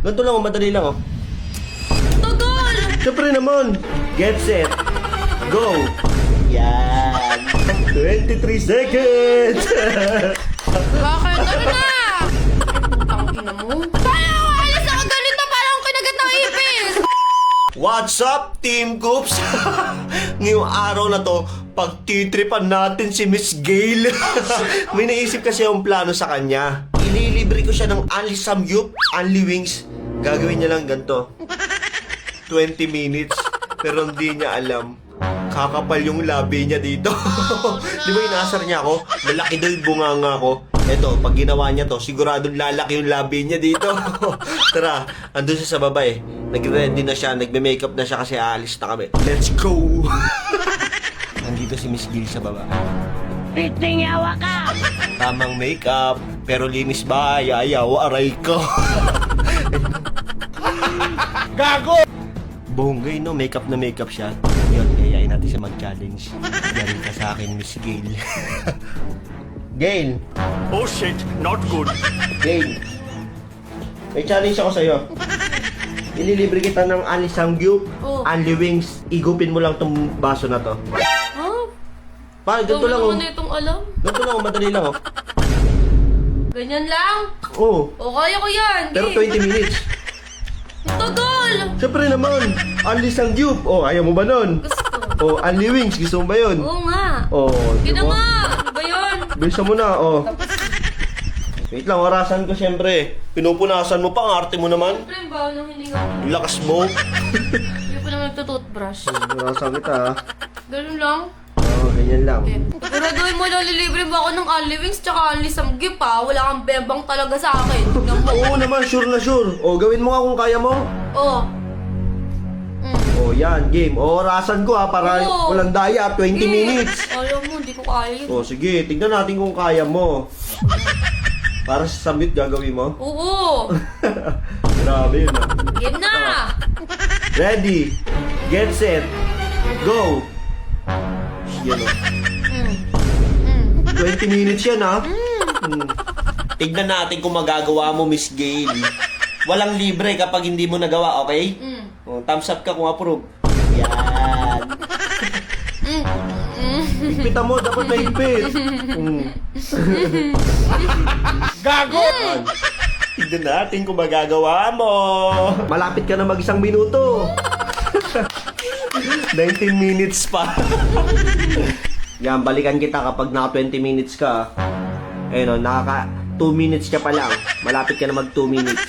Ganito lang, madali lang, oh. Tagal! Siyempre naman. Get set. Go. Yan. 23 seconds. Bakit? Ano na? Putang ina mo. Paano ako alis ako ganito? Parang kinagat ng ipis! What's up, Team Coops? Ngayong araw na to, pagtitripan natin si Miss Gail. May naisip kasi yung plano sa kanya. Ililibre ko siya ng only samgyup, only wings. Gagawin niya lang ganito. 20 minutes. Pero hindi niya alam. Kakapal yung labi niya dito. Di ba inaasar niya ako? Malaki daw yung bunganga ko. Eto, pag ginawa niya to, siguradong lalaki yung labi niya dito. Tara, andun siya sa baba eh. Nag-ready na siya, nagme-makeup na siya kasi aalis na kami. Let's go! Nandito si Miss Gail sa baba. Piting yawa ka! Tamang makeup, pero linis ba? Ayaw, aray ko. Gago! Bonggay, no? Makeup na makeup siya. Yun, ayayin natin siya mag-challenge. Galing ka sa akin, Miss Gail. Gail! Oh shit, not good. Gail! May challenge ako sa'yo. Ililibre kita ng only samgyup, Oh. only wings. Igupin mo lang tong baso na to. Ha? Parang ganito lang, oh. Naman na itong alam. Ganito lang, oh. Madali lang, oh. Ganyan lang? Oo. O, kaya ko yan. Pero 20 minutes. Tagal! Siyempre naman, only samgyup. Oh, ayaw mo ba nun? Gusto. Oh, only wings. Gusto mo ba yun? Oo nga. Oh, Yun na diba? nga. Ano ba yun? Bilisan mo na, oh. Wait lang, orasan ko siyempre. Pinupunasan mo pa, ang arte mo naman. Siyempre, yung bawa ng hininga ko. Yung lakas mo. Hindi pa naman nagtutoothbrush. Orasan kita, ha. Ganun lang. Oo, ganyan lang. Eh, siguraduhin mo na lilibre mo ako ng only wings tsaka only samgyup ha. Wala kang bembang talaga sa akin. Tingnan mo. Oo naman, sure na sure. O, gawin mo nga kung kaya mo. Oo. O, yan, game. O, orasan ko, ha, para Oo. walang daya. 20 minutes. Alam mo, hindi ko kaya yun. O, sige, tignan natin kung kaya mo. Para sa summit gagawin mo. Oo. Grabe yun, ha. Game na! Ready, get set, go. Yan, o. 20 minutes yan, ha. Tignan natin kung magagawa mo, Miss Gail. Walang libre kapag hindi mo nagawa, okay? O, thumbs up ka kung approve. Yan. Higpitan mo, dapat mahigpit. Gago! Tignan natin kung magagawa mo. Malapit ka na mag-1 minuto. 19 minutes pa. Yan, balikan kita kapag naka 20 minutes ka. Ayun o, nakaka 2 minutes ka pa lang. Malapit ka na mag 2 minutes.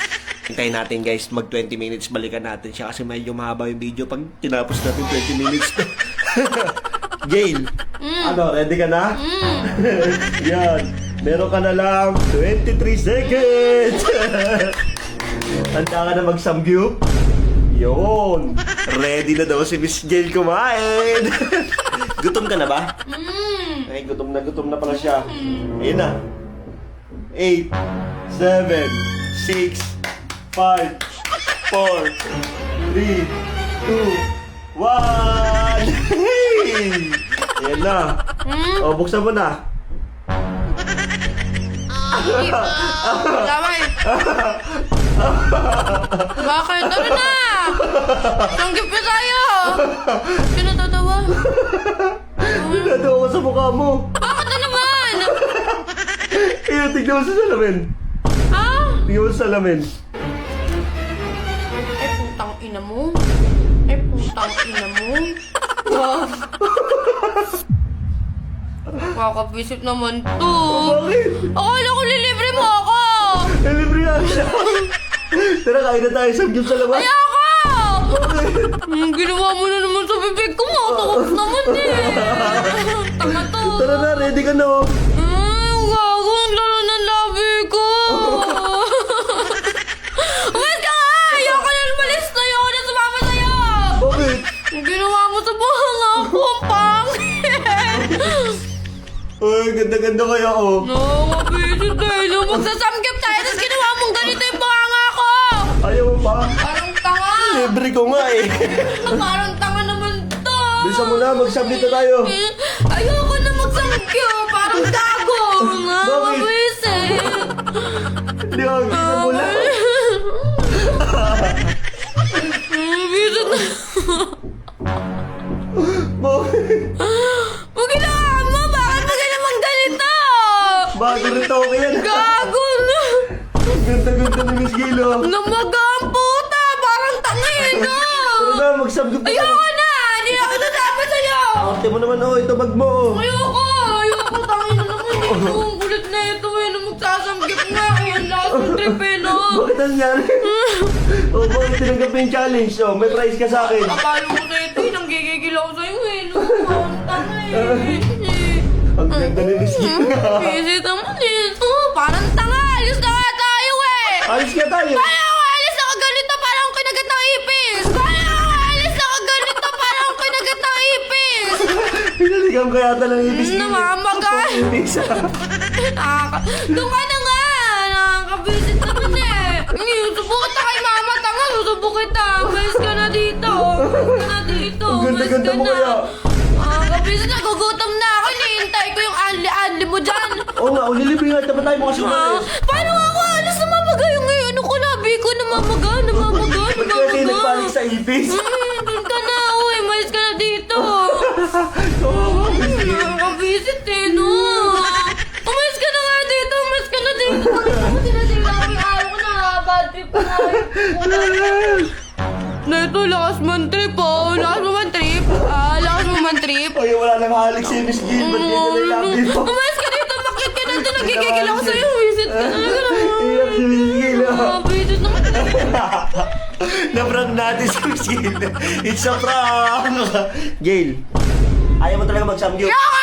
Hintayin natin guys, mag 20 minutes, balikan natin siya kasi medyo mahaba yung video pag tinapos natin 20 minutes to. Gail, ano, ready ka na? Yan, meron ka na lang 23 seconds. Handa ka na mag-samgyup? Yun, ready na daw si Miss Gail kumain. Gutom ka na ba? Ay, gutom na pala siya. Ayun na. 8, 7, 6, 5, 4, 3, 2, 1. Hey! Ayan na. O, buksan mo na. Damay! Bakit? Ano na? Sanggip na tayo! Sino tatawa? Nadawa ko sa mukha mo. Bakit na naman? Ayun, tignan mo sa salamin. Ha? Tignan mo sa salamin. Ay, putang ina mo. Ay, putang ina mo. Wow. Kakabisit naman to. Bakit? Akala ko lilibre mo ako. Libre yan siya. Tara, kain na tayo. Samgyup sa labas. Ayoko! Ginawa mo na naman sa bibig ko. Matakot naman eh. Tama to. Tara na, ready ka na, oh. Gago, ang lalo ng labi ko. Umalis ka nga! Ayoko na lumalis na yun. Na sumama sa'yo. Bakit? Ang ginawa mo sa buhang ako. Ang pangit. Ay, ganda-ganda kaya, oh. Nakakabisit tayo. Magsasamgip tayo. Tapos ginawa mong ganito yung bunganga ko. Ayaw mo pa? Parang tanga. Libre ko nga, eh. Parang tanga naman to. Bilisan mo na, mag-submit na tayo. Ayoko na magsamgip. Parang gago. Nakakabisit. Hindi, oh, bilisan mo na. Namaga ang puta! Parang tangina! Tara na, magsamgyup na. Ayoko na! Hindi na ako sasama sa'yo! Ate mo naman, oh, ito bag mo. oh. Ayoko! Ayoko! Tangina naman ito! Ang kulit na ito eh! Nung magsasamgip nga! Ang lakas ng trip eh, no? Bakit ang nangyari? Oh, bakit tinanggap mo yung challenge? Oh, may prize ka sa akin. Akala ko na ito eh! Nanggigigil ako sa'yo eh, no? Ang tanga eh! Ang ganda ni Miss Gail. Visit naman ito! Parang tanga! Alis na nga tayo eh! Alis ka tayo. Kaya ako alis ako ganito parang kinagat ng ipis! Kaya ako alis ako ganito parang kinagat ng ipis! Pinaligam ka yata ng ibis. Namamaga! Ibis. Doon ka na nga! Nakakabisit naman eh! Susubukit na kay mama, tanga! Susubukit na! Umalis ka na dito! Umalis ka na dito! Ang ganda-ganda mo kaya. Nakakabisit na! Gugutom na ako! Hinihintay ko yung anli-anli mo dyan! Oo nga, ulilibre nga. Tapat tayo mga sumayos. Paano ako alis na mamaga yung ngayon? Ano ko labi ko? Namamaga! Ba't kaya tayo nagpanik sa ibis? Doon ka na! Uy! Umalis ka na dito! Oo, Nakakabisit eh, no? Umalis ka na nga dito! Umalis ka na dito! Ako sinasira ko yung araw ko na bad trip ko na. Neto, lakas man trip oh! Lakas mo man trip! Lakas mo man trip! Ay, wala nang halik si Miss Gail. Ba't kaya nalabi mo? Umalis ka dito! Bakit ka nandun? Nagigigil ako sa'yo! Visit ka talaga Iyak si Miss Gail. Visit naman Na-prank natin si Miss Gail. It's a prank. Gail, ayaw mo talaga magsamgyup. Yaka!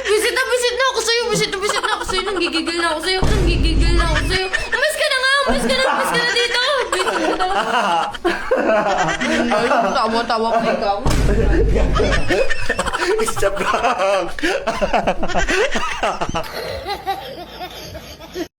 Visit na ako sa'yo! Visit na ako sa'yo! Nanggigigil na ako sa'yo! Nanggigigil na ako sa'yo! Umalis ka na nga! Umalis ka na dito! Visit ka na! Ay, tawa-tawa ka ikaw. It's a prank.